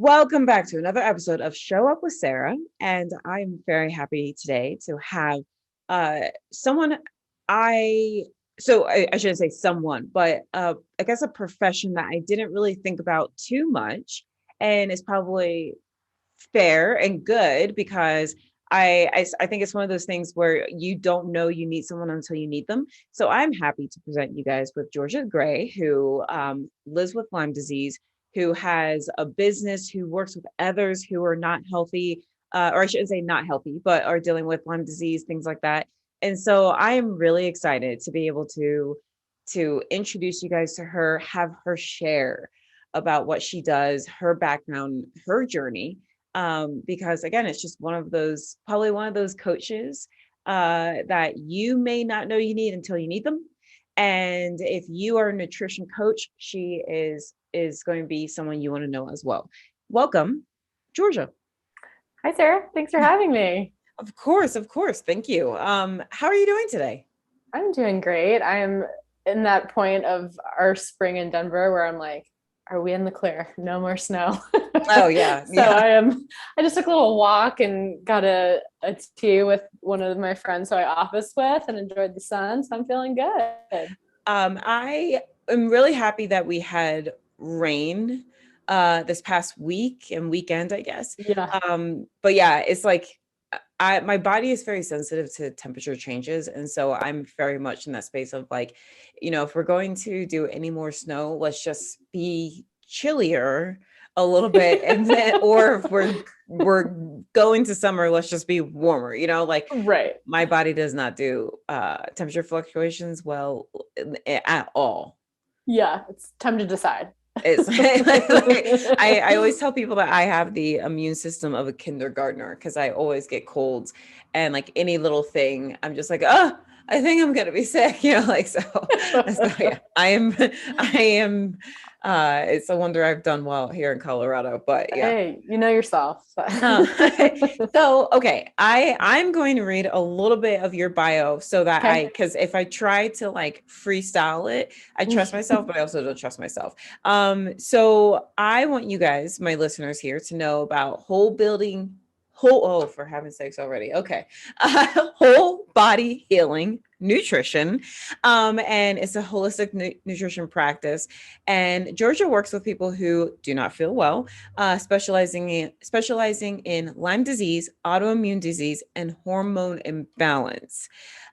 Welcome back to another episode of Show Up with Sarah. And I'm very happy today to have someone I, I shouldn't say someone, but I guess a profession that I didn't really think about too much. And it's probably fair and good because I think it's one of those things where you don't know you need someone until you need them. So I'm happy to present you guys with Georgia Gray, who lives with Lyme disease, who has a business, who works with others who are not healthy, or I shouldn't say not healthy, but are dealing with Lyme disease, things like that. And so I am really excited to be able to introduce you guys to her, have her share about what she does, her background, her journey, because again, it's just probably one of those coaches that you may not know you need until you need them. And if you are a nutrition coach, she is going to be someone you want to know as well. Welcome, Georgia. Hi, Sarah. Thanks for having me. Of course, of course. Thank you. How are you doing today? I'm doing great. I am in that point of our spring in Denver where I'm like, are we in the clear? No more snow. Oh yeah, So yeah. I just took a little walk and got a tea with one of my friends who I office with and enjoyed the sun. So I'm feeling good. I am really happy that we had rain this past week and weekend, I guess. Yeah. But yeah, it's like my body is very sensitive to temperature changes. And so I'm very much in that space of like, if we're going to do any more snow, let's just be chillier a little bit. And then, or if we're going to summer, let's just be warmer, like Right. my body does not do temperature fluctuations well at all. Yeah. It's time to decide. It's like, I always tell people that I have the immune system of a kindergartner because I always get colds and like any little thing, I'm just like, oh, I think I'm gonna be sick, like so yeah, I am it's a wonder I've done well here in Colorado, but yeah. Hey, you know yourself. Uh, so okay, I'm going to read a little bit of your bio so that Okay. because if I try to like freestyle it, I trust myself, but I also don't trust myself. So I want you guys, my listeners here, to know about whole, for heaven's sakes already. Okay. Whole body healing nutrition. And it's a holistic nutrition practice. And Georgia works with people who do not feel well, specializing in Lyme disease, autoimmune disease, and hormone imbalance.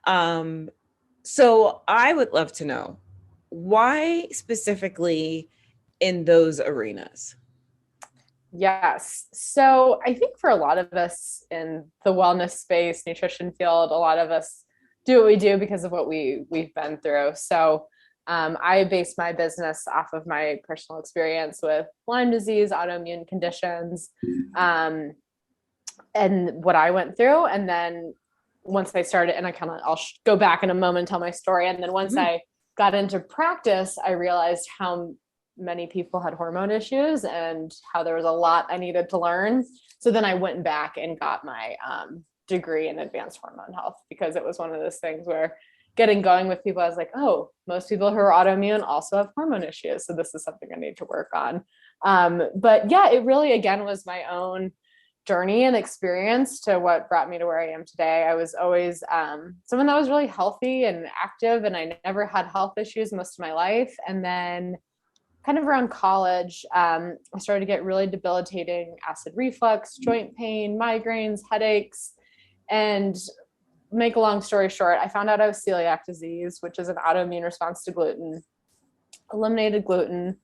Um, so I would love to know why specifically in those arenas. Yes. So I think for a lot of us in the wellness space, nutrition field, a lot of us do what we do because of what we've been through. So I base my business off of my personal experience with Lyme disease, autoimmune conditions, um, and what I went through. And then once I started, and I'll go back in a moment and tell my story. And then once Mhm. I got into practice, I realized how many people had hormone issues and how there was a lot I needed to learn. So then I went back and got my degree in advanced hormone health because it was one of those things where getting going with people, I was like, oh, most people who are autoimmune also have hormone issues. So this is something I need to work on. But yeah, it really, again, was my own journey and experience to what brought me to where I am today. I was always someone that was really healthy and active, and I never had health issues most of my life. And then kind of around college, I started to get really debilitating acid reflux, joint pain, migraines, headaches. And make a long story short, I found out I was celiac disease, which is an autoimmune response to gluten, eliminated gluten,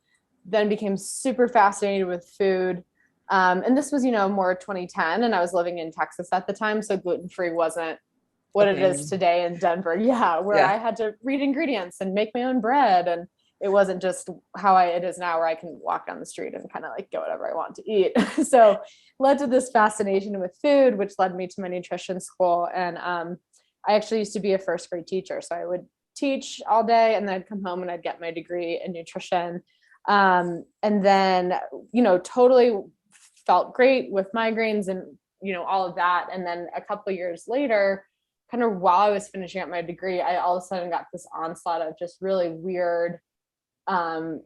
then became super fascinated with food. And this was, more 2010, and I was living in Texas at the time. So gluten-free wasn't what it is Okay. today in Denver. Yeah, where Yeah. I had to read ingredients and make my own bread. And it wasn't just how it is now, where I can walk down the street and kind of like get whatever I want to eat. So led to this fascination with food, which led me to my nutrition school. And I actually used to be a first grade teacher. So I would teach all day and then I'd come home and I'd get my degree in nutrition. And then, totally felt great with migraines and, all of that. And then a couple of years later, kind of while I was finishing up my degree, I all of a sudden got this onslaught of just really weird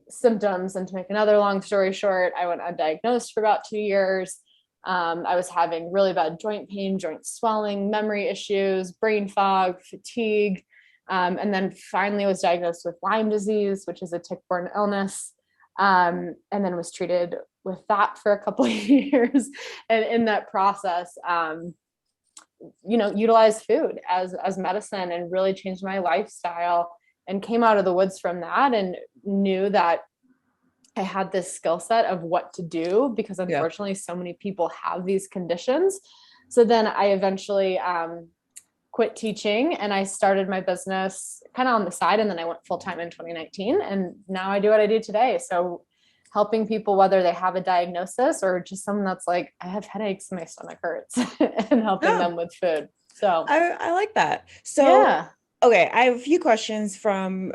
symptoms. And to make another long story short, I went undiagnosed for about 2 years. I was having really bad joint pain, joint swelling, memory issues, brain fog, fatigue. And then finally was diagnosed with Lyme disease, which is a tick-borne illness. And then was treated with that for a couple of years. And in that process, utilized food as medicine and really changed my lifestyle, and came out of the woods from that and knew that I had this skill set of what to do, because Yeah. unfortunately so many people have these conditions. So then I eventually quit teaching and I started my business kind of on the side, and then I went full-time in 2019, and now I do what I do today. So helping people, whether they have a diagnosis or just someone that's like, I have headaches and my stomach hurts, and helping Oh, them with food. So I like that. So, yeah, okay, I have a few questions from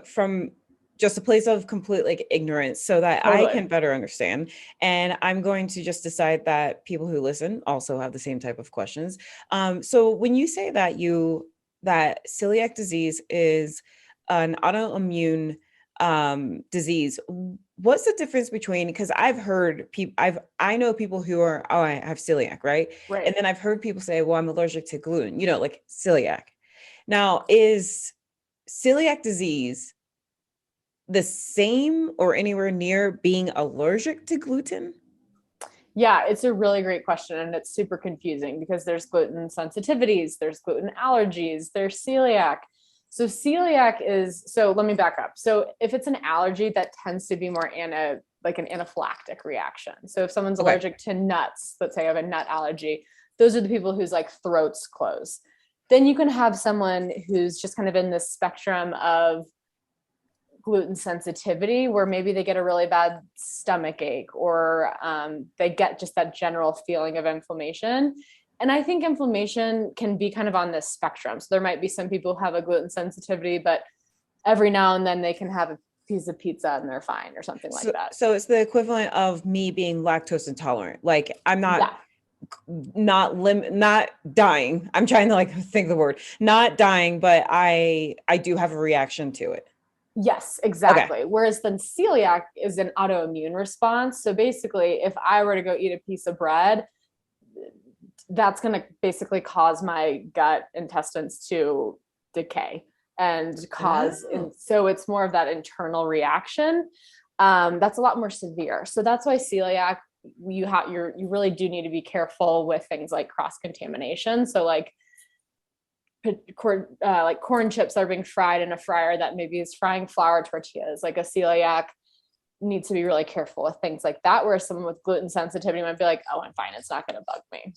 just a place of complete like ignorance so that I totally. can better understand. And I'm going to just decide that people who listen also have the same type of questions. So when you say that that celiac disease is an autoimmune disease, what's the difference between, because I've heard people, I know people who are, oh, I have celiac, right? And Right. then I've heard people say, well, I'm allergic to gluten, like celiac. Now, is celiac disease the same or anywhere near being allergic to gluten? Yeah, it's a really great question. And it's super confusing because there's gluten sensitivities, there's gluten allergies, there's celiac. So, celiac is, so let me back up. So, if it's an allergy, that tends to be more like an anaphylactic reaction. So, if someone's Okay. allergic to nuts, let's say I have a nut allergy, those are the people whose like throats close. Then you can have someone who's just kind of in this spectrum of gluten sensitivity, where maybe they get a really bad stomach ache, or they get just that general feeling of inflammation. And I think inflammation can be kind of on this spectrum. So there might be some people who have a gluten sensitivity, but every now and then they can have a piece of pizza and they're fine, or something like that. So it's the equivalent of me being lactose intolerant. Like I'm Yeah. not dying. I'm trying to like think the word, not dying, but I do have a reaction to it. Yes, Okay. exactly. Whereas then celiac is an autoimmune response. So basically, if I were to go eat a piece of bread, that's going to basically cause my gut intestines to decay and cause, Oh. and so it's more of that internal reaction. That's a lot more severe. So that's why celiac, you really do need to be careful with things like cross contamination. So like corn chips are being fried in a fryer that maybe is frying flour tortillas. Like a celiac needs to be really careful with things like that. Whereas someone with gluten sensitivity might be like, oh, I'm fine, it's not going to bug me.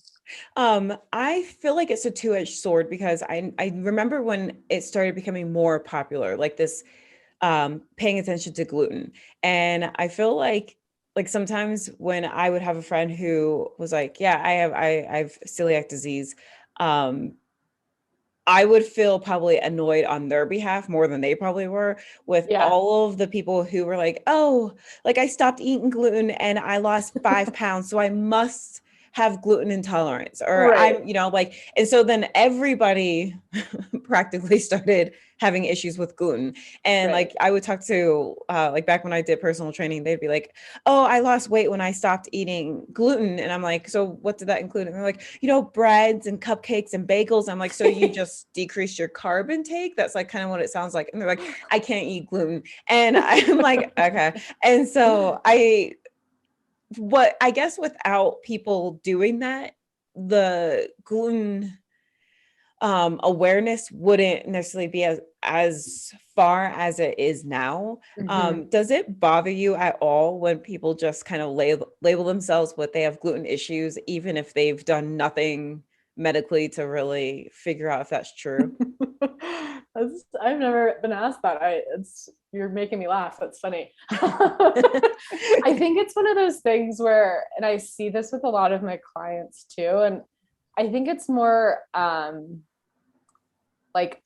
I feel like it's a two-edged sword because I remember when it started becoming more popular, like this paying attention to gluten. And I feel like sometimes when I would have a friend who was like, yeah, I have celiac disease, um, I would feel probably annoyed on their behalf more than they probably were with Yeah. all of the people who were like, oh, like I stopped eating gluten and I lost 5 pounds. So I must have gluten intolerance or Right. I'm, like, and so then everybody practically started having issues with gluten. And Right. like I would talk to like back when I did personal training, they'd be like, oh, I lost weight when I stopped eating gluten. And I'm like, so what did that include? And they're like, breads and cupcakes and bagels. I'm like, so you just decreased your carb intake? That's like kind of what it sounds like. And they're like, I can't eat gluten. And I'm like, okay. And so what I guess without people doing that, the gluten awareness wouldn't necessarily be as far as it is now. Mm-hmm. Does it bother you at all when people just kind of label themselves what they have gluten issues, even if they've done nothing medically to really figure out if that's true? I've never been asked that. You're making me laugh. That's funny. I think it's one of those things where, and I see this with a lot of my clients too, and I think it's more like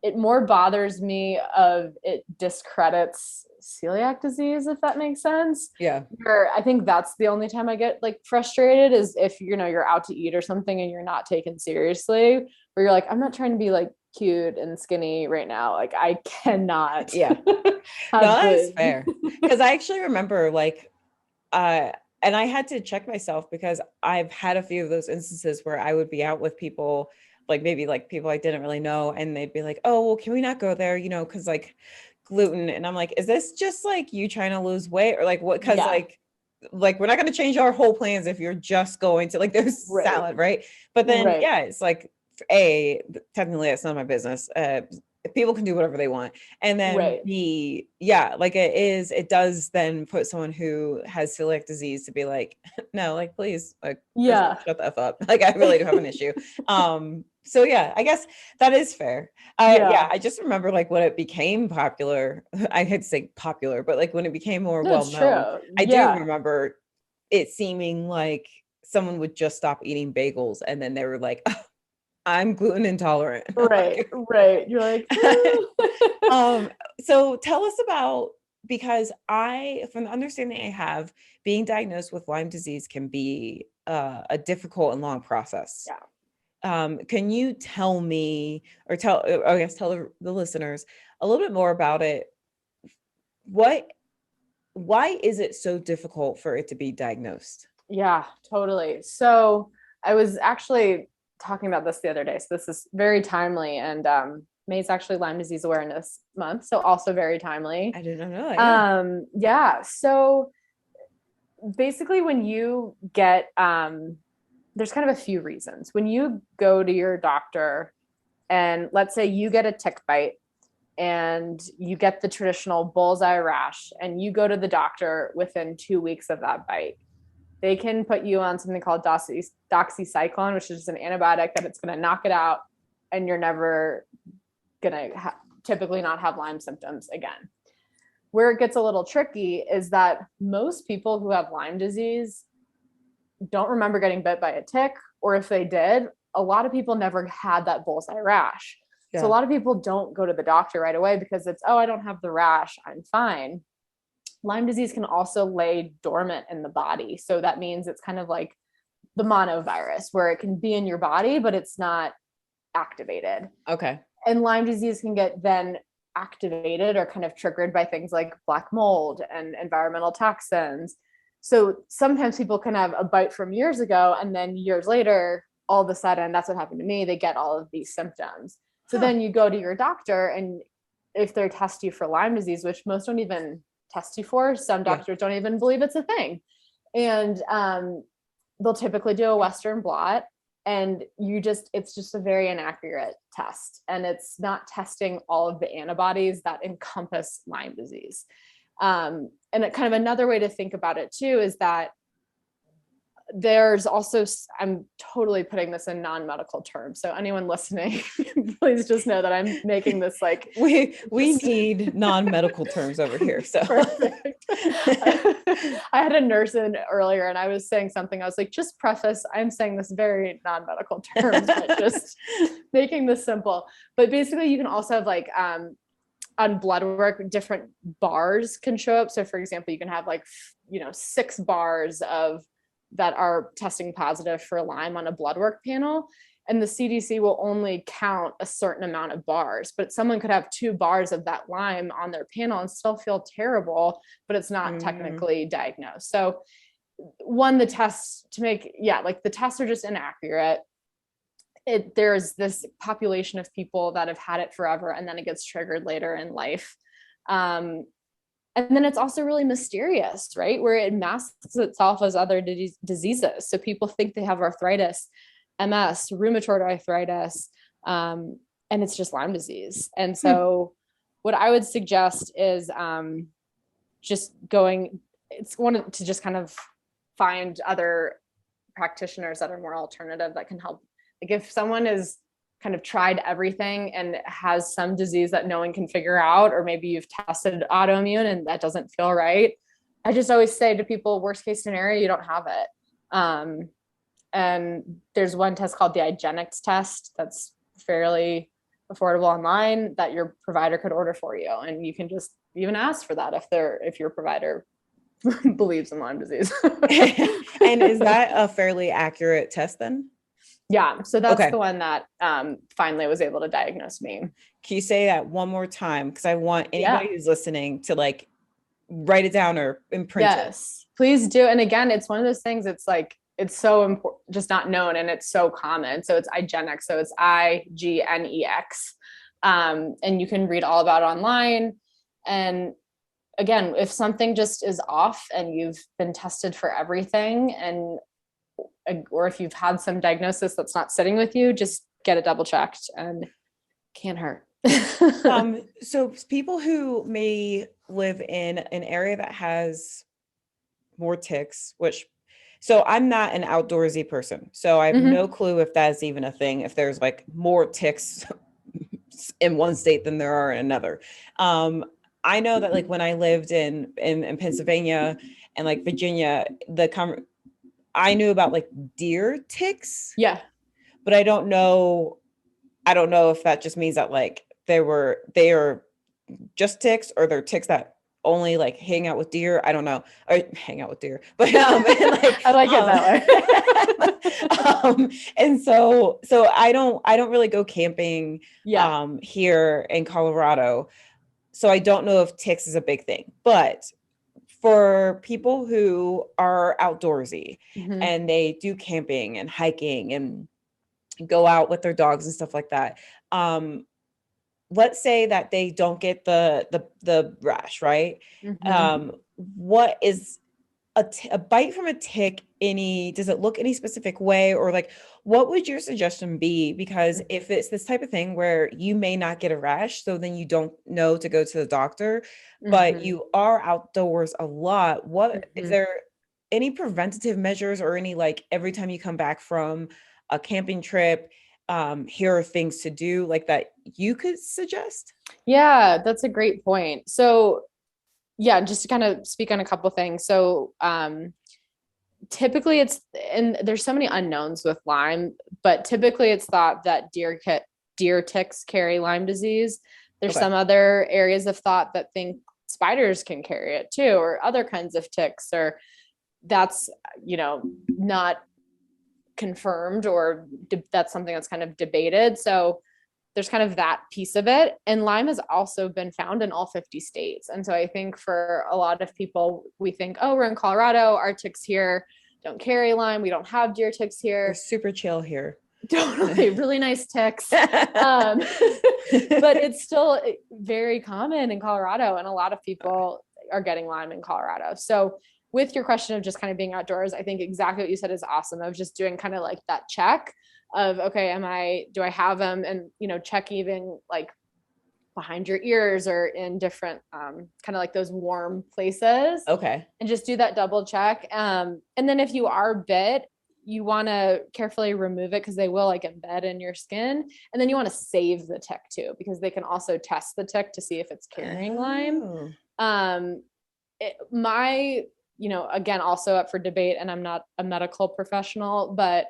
it more bothers me of it discredits celiac disease, if that makes sense. Yeah. Where I think that's the only time I get like frustrated is if you're out to eat or something and you're not taken seriously, where you're like, I'm not trying to be like cute and skinny right now. Like I cannot Yeah. have No, that is gluten. fair. Because I actually remember like, uh, and I had to check myself because I've had a few of those instances where I would be out with people, like maybe like people I didn't really know, and they'd be like, "Oh, well, can we not go there?" Because like gluten, and I'm like, "Is this just like you trying to lose weight, or like what?" Because Yeah, like we're not going to change our whole plans if you're just going to like there's right, salad, right? But then right, yeah, it's like a technically it's none of my business. People can do whatever they want. And then right. B, yeah, like it does then put someone who has celiac disease to be like, no, like please, like first of all, Yeah. shut the F up. Like I really do have an issue. So yeah, I guess that is fair. Yeah, Yeah. I just remember like when it became popular, I had to say popular, but like when it became more No, well it's known, true. I do Yeah. remember it seeming like someone would just stop eating bagels and then they were like, oh, I'm gluten intolerant. Right. Right. You're like, Um, so tell us about, because from the understanding I have, being diagnosed with Lyme disease can be a difficult and long process. yeah. Can you tell me, or I guess tell the listeners a little bit more about it? What, why is it so difficult for it to be diagnosed? Yeah, totally. So I was actually talking about this the other day. So this is very timely. And May is actually Lyme Disease Awareness Month. So also very timely. I didn't know that. Yeah. Yeah. So basically, when you get, there's kind of a few reasons. When you go to your doctor, and let's say you get a tick bite and you get the traditional bullseye rash, and you go to the doctor within 2 weeks of that bite, they can put you on something called doxycycline, which is an antibiotic that it's going to knock it out, and you're never going to typically not have Lyme symptoms again. Where it gets a little tricky is that most people who have Lyme disease don't remember getting bit by a tick, or if they did, a lot of people never had that bullseye rash. So a Yeah. lot of people don't go to the doctor right away because it's, oh, I don't have the rash, I'm fine. Lyme disease can also lay dormant in the body. So that means it's kind of like the monovirus, where it can be in your body, but it's not activated. Okay. And Lyme disease can get then activated or kind of triggered by things like black mold and environmental toxins. So sometimes people can have a bite from years ago, and then years later, all of a sudden, that's what happened to me, they get all of these symptoms. So Huh. then you go to your doctor, and if they test you for Lyme disease, which most don't even test you for, some Yeah. doctors don't even believe it's a thing. And they'll typically do a Western blot, and it's just a very inaccurate test, and it's not testing all of the antibodies that encompass Lyme disease. And kind of another way to think about it too is that there's also, I'm totally putting this in non-medical terms, so anyone listening, please just know that I'm making this like We need non-medical terms over here. So perfect. I had a nurse in earlier, and I was saying something, I was like, just preface, I'm saying this very non-medical terms, but just making this simple. But basically you can also have like on blood work, different bars can show up. So for example, you can have like 6 bars of that are testing positive for Lyme on a blood work panel, and the CDC will only count a certain amount of bars, but someone could have 2 bars of that Lyme on their panel and still feel terrible, but it's not technically diagnosed. So the tests to make, like the tests are just inaccurate. There's this population of people that have had it forever, and then it gets triggered later in life. And then it's also really mysterious, right? Where it masks itself as other diseases. So people think they have arthritis, MS, rheumatoid arthritis, and it's just Lyme disease. And so what I would suggest is just one to just kind of find other practitioners that are more alternative that can help. Like if someone is kind of tried everything and has some disease that no one can figure out, or maybe you've tested autoimmune and that doesn't feel right, I just always say to people, worst case scenario, you don't have it. And there's one test called the IGeneX test that's fairly affordable online that your provider could order for you, and you can just even ask for that if your provider believes in Lyme disease. And is that a fairly accurate test then? Yeah. So that's Okay. the one that finally was able to diagnose me. Can you say that one more time? Because I want Yeah. anybody who's listening to like write it down or imprint it. Yes, please do. And again, it's one of those things, it's like, it's so important, just not known, and it's so common. So it's IGeneX. So it's IGNEX. And you can read all about it online. And again, if something just is off and you've been tested for everything, and or if you've had some diagnosis that's not sitting with you, just get it double checked, and can't hurt. So people who may live in an area that has more ticks, which so I'm not an outdoorsy person, so I have Mm-hmm. no clue if that's even a thing, if there's like more ticks in one state than there are in another. Um, I know that like when I lived in Pennsylvania and like Virginia, I knew about like deer ticks, Yeah. but I don't know if that just means that like they are just ticks or they're ticks that only like hang out with deer. I don't know. Or hang out with deer. But and like I like it that way. and so I don't really go camping Yeah. here in Colorado. So I don't know if ticks is a big thing. But for people who are outdoorsy Mm-hmm. and they do camping and hiking and go out with their dogs and stuff like that. Um, let's say that they don't get the rash, right? Mm-hmm. What is a bite from a tick, any does it look any specific way, or like what would your suggestion be? Because if it's this type of thing where you may not get a rash, so then you don't know to go to the doctor, but Mm-hmm. you are outdoors a lot, what is Mm-hmm. there any preventative measures or any like every time you come back from a camping trip, here are things to do like that you could suggest? Yeah, that's a great point. So, yeah, just to kind of speak on a couple things. So, typically it's, and there's so many unknowns with Lyme, but typically it's thought that deer ticks carry Lyme disease. There's Okay. some other areas of thought that think spiders can carry it too, or other kinds of ticks, or that's, not confirmed, or that's something that's kind of debated. So there's kind of that piece of it. And Lyme has also been found in all 50 states. And so I think for a lot of people, we think, oh, we're in Colorado, our ticks here don't carry Lyme, we don't have deer ticks We're here. super chill here. Totally, really nice ticks. But it's still very common in Colorado, and a lot of people are getting Lyme in Colorado. So with your question of just kind of being outdoors, I think exactly what you said is awesome, of just doing kind of like that check of, okay, do I have them? And, check even like behind your ears or in different kind of like those warm places, Okay. and just do that double check. And then if you are bit, you want to carefully remove it because they will like embed in your skin. And then you want to save the tick too, because they can also test the tick to see if it's carrying Lyme. Oh. Um, my, again, also up for debate, and I'm not a medical professional, but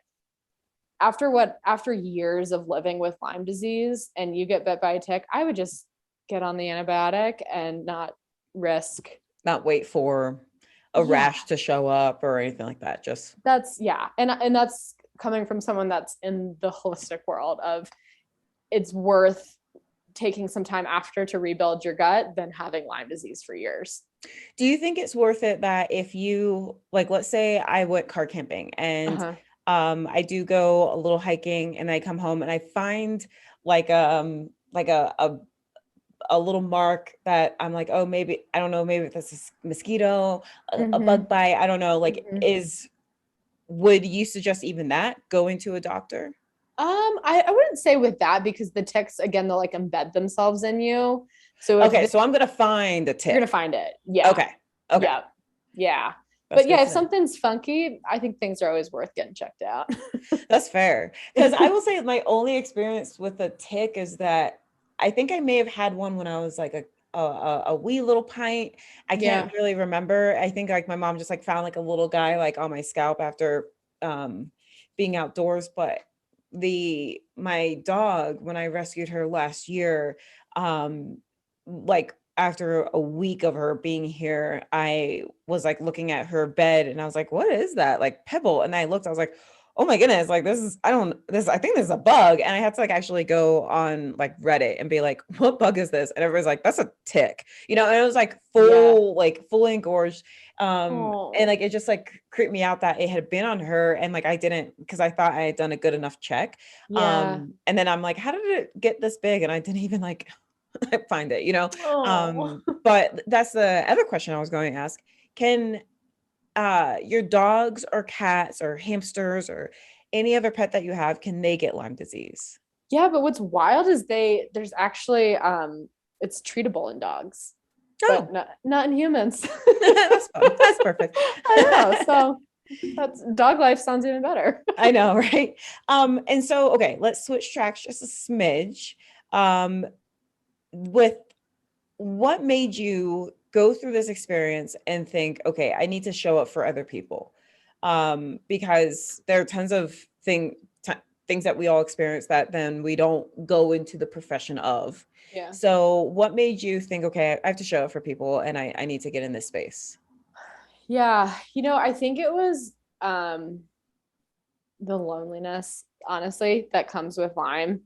after years of living with Lyme disease and you get bit by a tick, I would just get on the antibiotic and not risk. Not wait for a Yeah, rash to show up or anything like that. Just yeah. And that's coming from someone that's in the holistic world of, it's worth taking some time after to rebuild your gut than having Lyme disease for years. do you think it's worth it that if you like, let's say I went car camping and Uh-huh. I do go a little hiking and I come home and I find like a little mark that I'm like, oh, maybe, I don't know, maybe this is mosquito, a Mm-hmm. bug bite, I don't know, like Mm-hmm. would you suggest even that going to a doctor? I wouldn't say with that, because the ticks, again, they'll like embed themselves in you. So if Okay, so I'm gonna find a you're gonna tick. find it. Yeah. Okay. Okay. Yeah. Yeah. That's But good yeah, if to know. something's funky, I think things are always worth getting checked out. That's fair. Because I will say my only experience with a tick is that I think I may have had one when I was like a wee little pint. I Yeah. can't really remember. I think like my mom just like found like a little guy like on my scalp after being outdoors. But my dog, when I rescued her last year, like after a week of her being here, I was like looking at her bed and I was like, what is that? Like pebble. And I looked, I was like, oh my goodness, like I think this is a bug. And I had to like actually go on like Reddit and be like, what bug is this? And everybody's like, that's a tick, and it was like Yeah. fully engorged. And Oh, like it just like creeped me out that it had been on her, and like I didn't, because I thought I had done a good enough check. yeah. And then I'm like, how did it get this big? And I didn't even like find it. Oh. But that's the other question I was going to ask. Can your dogs or cats or hamsters or any other pet that you have, can they get Lyme disease? Yeah, but what's wild is there's actually it's treatable in dogs, but Oh, not in humans. that's fun. That's perfect. I know. So that's dog life sounds even better. I know, right? And so, okay, let's switch tracks just a smidge. Um, with what made you go through this experience and think, okay, I need to show up for other people? Because there are tons of things that we all experience that then we don't go into the profession of. Yeah. So what made you think, okay, I have to show up for people and I need to get in this space? Yeah. I think it was the loneliness, honestly, that comes with Lyme.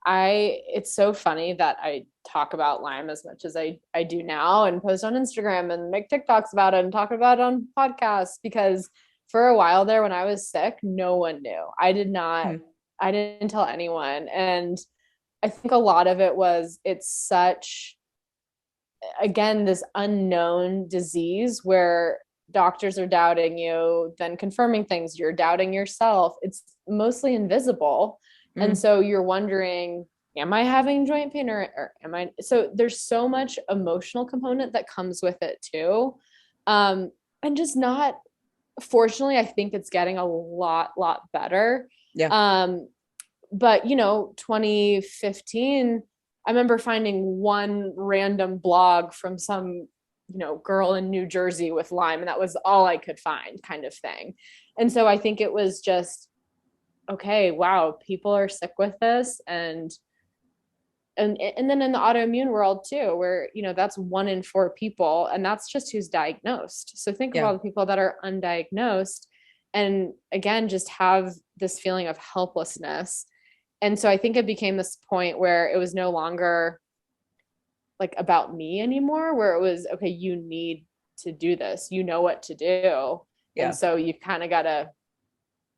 It's so funny that I talk about Lyme as much as I do now and post on Instagram and make TikToks about it and talk about it on podcasts, because for a while there when I was sick, no one knew. Hmm. I didn't tell anyone. And I think a lot of it was it's such, again, this unknown disease where doctors are doubting you, then confirming things, you're doubting yourself. It's mostly invisible. And Mm, so you're wondering, am I having joint pain or am I? So there's so much emotional component that comes with it too. And just not, fortunately, I think it's getting a lot better. yeah. Um, but 2015, I remember finding one random blog from some girl in New Jersey with Lyme, and that was all I could find, kind of thing. And so I think it was just, okay, wow, people are sick with this. And then in the autoimmune world too, where that's 1 in 4 people, and that's just who's diagnosed. So think of Yeah. all the people that are undiagnosed, and again just have this feeling of helplessness. And so I think it became this point where it was no longer like about me anymore, where it was, okay, you need to do this, what to do. And Yeah. so you kind of got to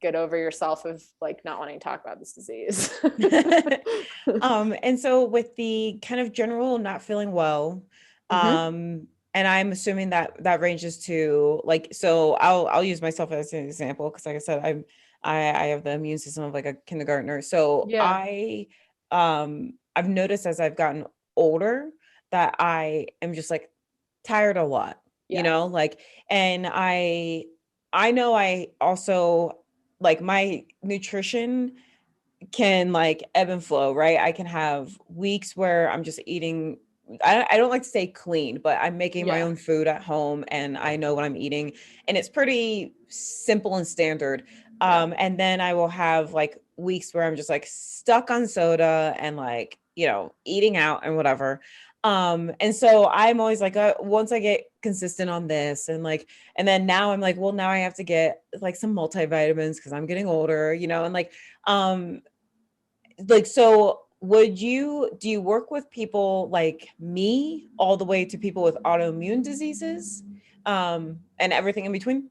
get over yourself of like not wanting to talk about this disease. And so with the kind of general not feeling well, Mm-hmm. and I'm assuming that that ranges to like, so I'll use myself as an example because like I said, I have the immune system of like a kindergartner. So Yeah. I've noticed as I've gotten older that I am just like tired a lot, Yeah. like, and I know I also like my nutrition can like ebb and flow, right? I can have weeks where I'm just eating. I don't like to say clean, but I'm making my Yeah. own food at home and I know what I'm eating. And it's pretty simple and standard. Yeah. And then I will have like weeks where I'm just like stuck on soda and like, eating out and whatever. And so I'm always like, once I get consistent on this and like, and then now I'm like, well, now I have to get like some multivitamins because I'm getting older, and like, so do you work with people like me all the way to people with autoimmune diseases, and everything in between?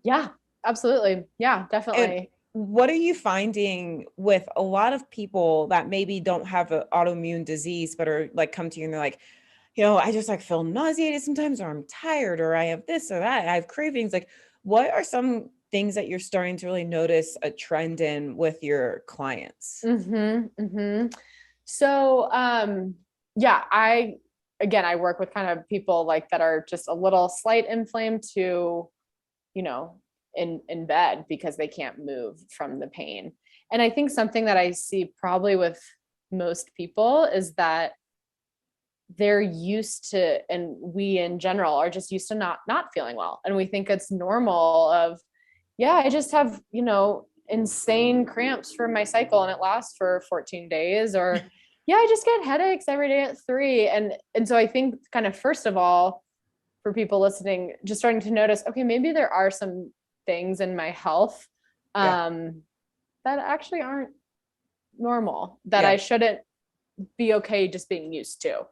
Yeah. Absolutely. Yeah, And definitely. what are you finding with a lot of people that maybe don't have an autoimmune disease, but are like come to you and they're like, I just like feel nauseated sometimes, or I'm tired, or I have this or that, I have cravings. Like, what are some things that you're starting to really notice a trend in with your clients? Mm-hmm. Mm-hmm. So, yeah, I work with kind of people like that are just a little slight inflamed to, you know, in bed because they can't move from the pain. And I think something that I see probably with most people is that they're used to, and we in general are just used to not feeling well. And we think it's normal of, yeah, I just have, insane cramps for my cycle and it lasts for 14 days, or yeah, I just get headaches every day at 3. And so I think kind of first of all, for people listening, just starting to notice, okay, maybe there are some things in my health Yeah. that actually aren't normal, that Yeah. I shouldn't be okay just being used to.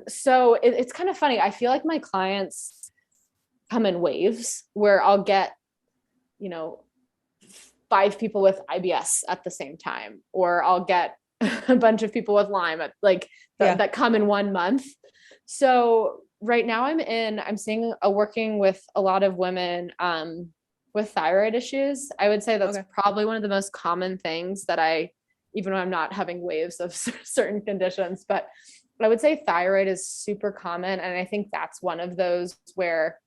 So it's kind of funny. I feel like my clients come in waves where I'll get, you know, 5 people with IBS at the same time, or I'll get a bunch of people with Lyme at, like Yeah. that come in 1 month. So right now I'm seeing working with a lot of women with thyroid issues. I would say that's Okay. probably one of the most common things that even when I'm not having waves of certain conditions, but I would say thyroid is super common. And I think that's one of those where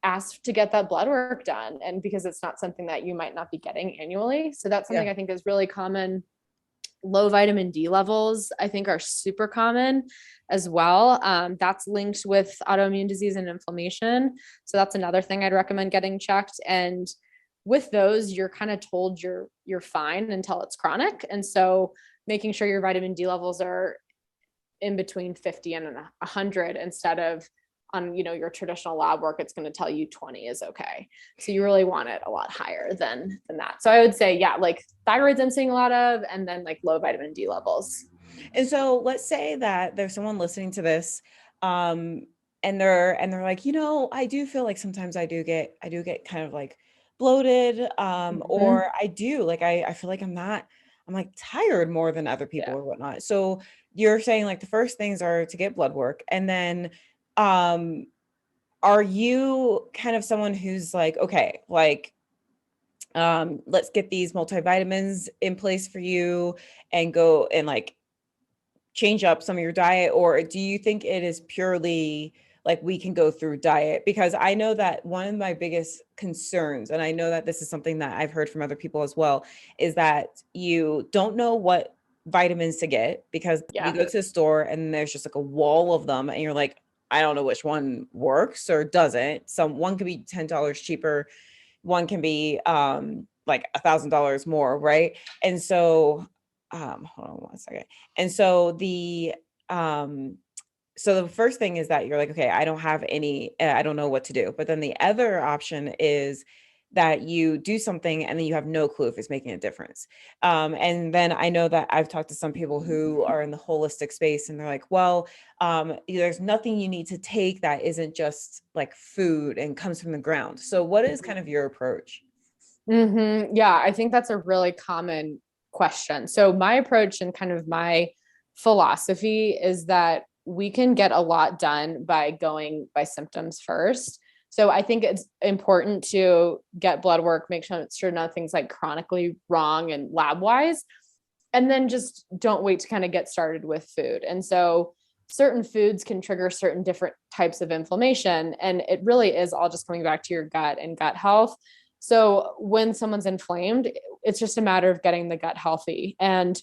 ask to get that blood work done. And because it's not something that you might not be getting annually. So that's Yeah. something I think is really common. Low vitamin D levels, I think, are super common as well. That's linked with autoimmune disease and inflammation. So that's another thing I'd recommend getting checked. And with those, you're kind of told you're fine until it's chronic. And so making sure your vitamin D levels are in between 50 and 100 instead of on your traditional lab work, it's going to tell you 20 is okay. So you really want it a lot higher than that. So I would say, yeah, like thyroids I'm seeing a lot of, and then like low vitamin D levels. And so let's say that there's someone listening to this, um, and they're like, I do feel like sometimes I do get kind of like bloated, Mm-hmm. or I feel like I'm like tired more than other people Yeah. or whatnot. So you're saying like the first things are to get blood work, and then, um, are you kind of someone who's like, okay, like, let's get these multivitamins in place for you and go and like change up some of your diet, or do you think it is purely like we can go through diet? Because I know that one of my biggest concerns, and I know that this is something that I've heard from other people as well, is that you don't know what vitamins to get because you Yeah. go to the store and there's just like a wall of them and you're like, I don't know which one works or doesn't. One could be $10 cheaper, one can be like $1,000 more, right? And so hold on one second. And so um the first thing is that you're like, okay, I don't have any, I don't know what to do. But then the other option is that you do something and then you have no clue if it's making a difference. And then I know that I've talked to some people who are in the holistic space and they're like, well, there's nothing you need to take that isn't just like food and comes from the ground. So what is kind of your approach? Mm-hmm. Yeah, I think that's a really common question. So my approach and kind of my philosophy is that we can get a lot done by going by symptoms first. So I think it's important to get blood work, make sure nothing's like chronically wrong and lab wise, and then just don't wait to kind of get started with food. And so certain foods can trigger certain different types of inflammation, and it really is all just coming back to your gut and gut health. So when someone's inflamed, it's just a matter of getting the gut healthy. And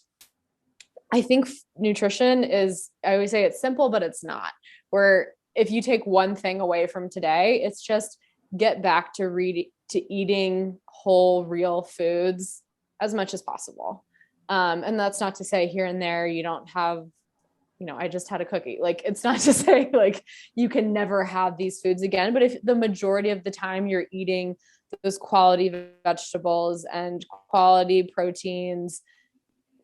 I think nutrition is, I always say it's simple, but it's not. Where if you take one thing away from today, it's just get back to eating whole, real foods as much as possible. And that's not to say here and there you don't have, I just had a cookie. Like, it's not to say like you can never have these foods again, but if the majority of the time you're eating those quality vegetables and quality proteins,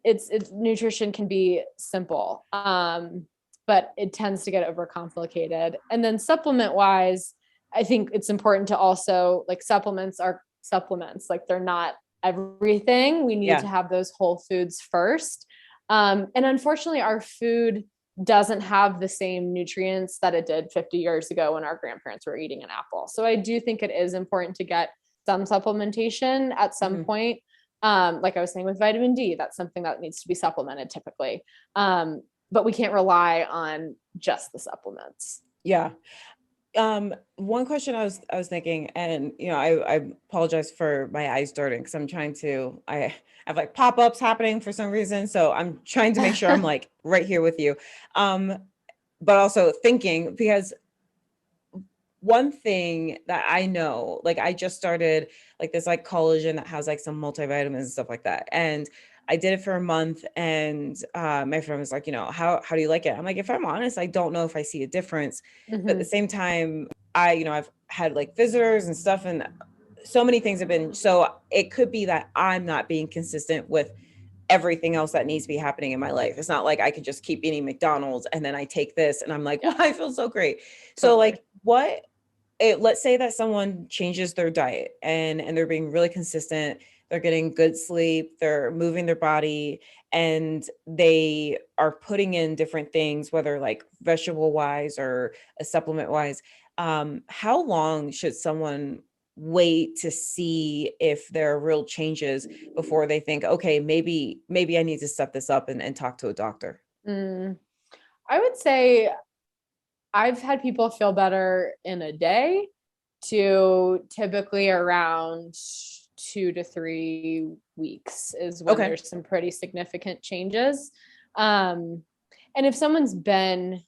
it's nutrition can be simple, but it tends to get overcomplicated. And then supplement wise, I think it's important to also, like, supplements are supplements, like they're not everything. We need Yeah. to have those whole foods first. And unfortunately our food doesn't have the same nutrients that it did 50 years ago when our grandparents were eating an apple. So I do think it is important to get some supplementation at some Mhm. point. Like I was saying with vitamin D, that's something that needs to be supplemented typically. But we can't rely on just the supplements. Yeah. One question I was thinking, and I apologize for my eyes darting because I'm trying to, I have like pop-ups happening for some reason. So I'm trying to make sure I'm like right here with you. Um, but also thinking because one thing that I know, like I just started like this like collagen that has like some multivitamins and stuff like that. And I did it for a month and my friend was like, how do you like it? I'm like, if I'm honest, I don't know if I see a difference. But at the Mm-hmm. same time, I've had like visitors and stuff, and so many things have been, so it could be that I'm not being consistent with everything else that needs to be happening in my life. It's not like I could just keep eating McDonald's and then I take this and I'm like, Yeah, well, I feel so great. So totally. like let's say that someone changes their diet and they're being really consistent, they're getting good sleep, they're moving their body, and they are putting in different things, whether like vegetable wise or a supplement wise. How long should someone wait to see if there are real changes before they think, okay, maybe I need to step this up and talk to a doctor? Mm, I would say I've had people feel better in a day to typically around 2 to 3 weeks is when Okay. there's some pretty significant changes. Um, and if someone's been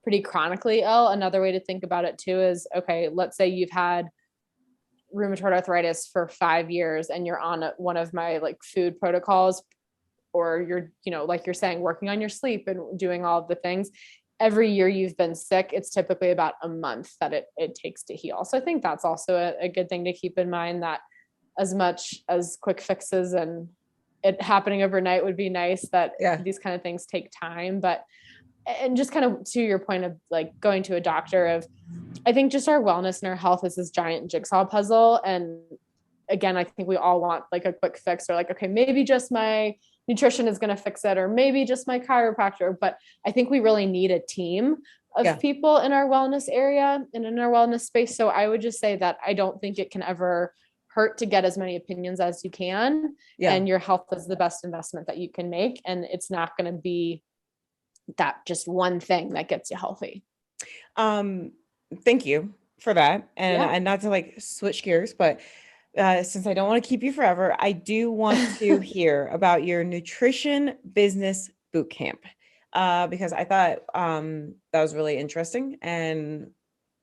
pretty chronically ill, another way to think about it too is, okay, let's say you've had rheumatoid arthritis for 5 years and you're on one of my like food protocols, or you're, like you're saying, working on your sleep and doing all of the things. Every year you've been sick, it's typically about a month that it takes to heal. So I think that's also a good thing to keep in mind, that as much as quick fixes and it happening overnight would be nice, that Yeah. these kind of things take time. But, and just kind of to your point of like going to a doctor, of I think just our wellness and our health is this giant jigsaw puzzle. And again, I think we all want like a quick fix, or like, okay, maybe just my nutrition is going to fix it, or maybe just my chiropractor. But I think we really need a team of Yeah. people in our wellness area and in our wellness space. So I would just say that I don't think it can ever hurt to get as many opinions as you can. Yeah. And your health is the best investment that you can make. And it's not going to be that just one thing that gets you healthy. Um, Thank you for that. Yeah. And not to like switch gears, but since I don't want to keep you forever, I do want to hear about your nutrition business boot camp. Because I thought that was really interesting, and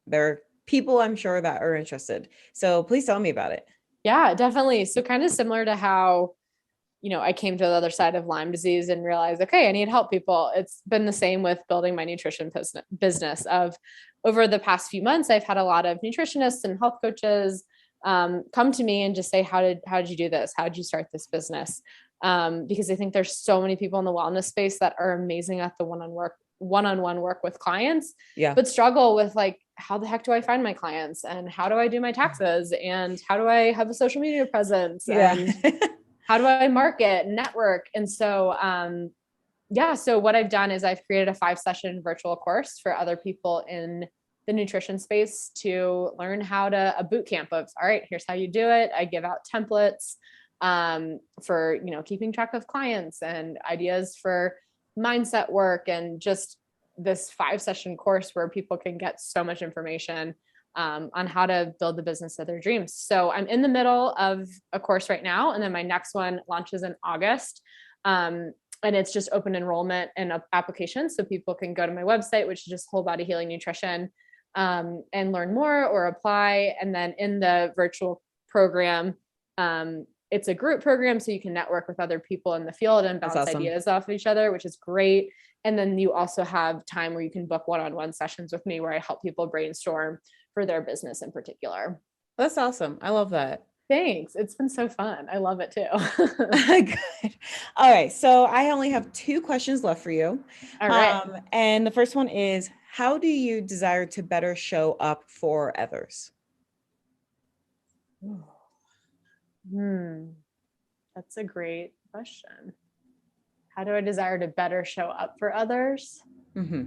there are people I'm sure that are interested. So please tell me about it. Yeah, definitely. So kind of similar to how, I came to the other side of Lyme disease and realized, okay, I need help people. It's been the same with building my nutrition business. Of over the past few months, I've had a lot of nutritionists and health coaches come to me and just say, how did you do this? How did you start this business? Because I think there's so many people in the wellness space that are amazing at the one-on-one work with clients, Yeah. but struggle with like, how the heck do I find my clients, and how do I do my taxes, and how do I have a social media presence, Yeah. and how do I market, network? And so, so what I've done is I've created a 5-session virtual course for other people in the nutrition space to learn how to, a boot camp of, all right, here's how you do it. I give out templates for, keeping track of clients, and ideas for mindset work, and just this 5-session course where people can get so much information on how to build the business of their dreams. So I'm in the middle of a course right now, and then my next one launches in August. And it's just open enrollment and application. So people can go to my website, which is just Whole Body Healing Nutrition, and learn more or apply. And then in the virtual program, it's a group program, so you can network with other people in the field and That's bounce awesome. ideas off of each other, which is great. And then you also have time where you can book one-on-one sessions with me, where I help people brainstorm for their business in particular. That's awesome. I love that. Thanks. It's been so fun. I love it too. Good. All right. So I only have 2 questions left for you. All right. And the first one is, how do you desire to better show up for others? That's a great question. How do I desire to better show up for others? Mm-hmm.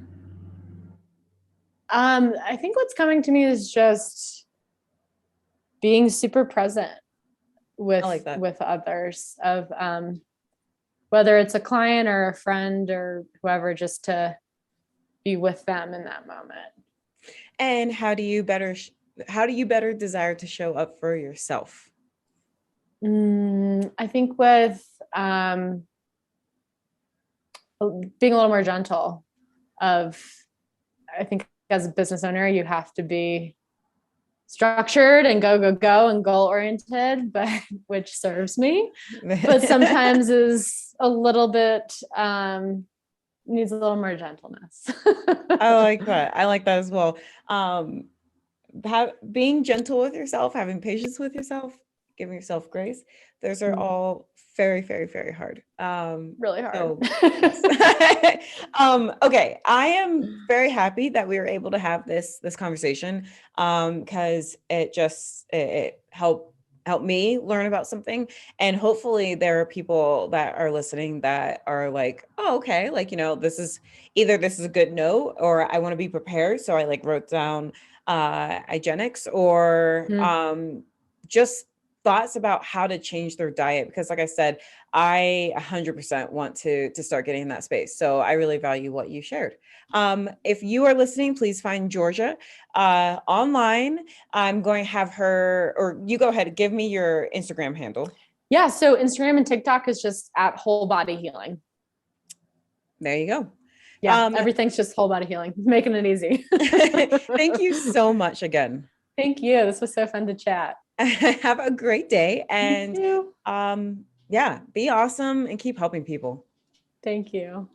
I think what's coming to me is just being super present I like with that. with others, of whether it's a client or a friend or whoever, just to be with them in that moment. And how do you better desire to show up for yourself? I think with being a little more gentle. Of, I think as a business owner, you have to be structured and go and goal oriented, but which serves me, but sometimes is a little bit needs a little more gentleness. I like that. I like that as well. being gentle with yourself, having patience with yourself, giving yourself grace. Those are all very, very, very hard. Really hard. So yes. Okay. I am very happy that we were able to have this conversation. Because it helped me learn about something. And hopefully there are people that are listening that are like, oh, okay, like, this is a good note, or I want to be prepared. So I like wrote down hygienics, or just thoughts about how to change their diet, because like I said, I 100% want to start getting in that space. So I really value what you shared. If you are listening, please find Georgia online. I'm going to have her, or you go ahead, give me your Instagram handle. Yeah, so Instagram and TikTok is just at Whole Body Healing. There you go. Yeah, everything's just whole body healing, making it easy. Thank you so much again. Thank you. This was so fun to chat. Have a great day, and yeah, be awesome and keep helping people. Thank you.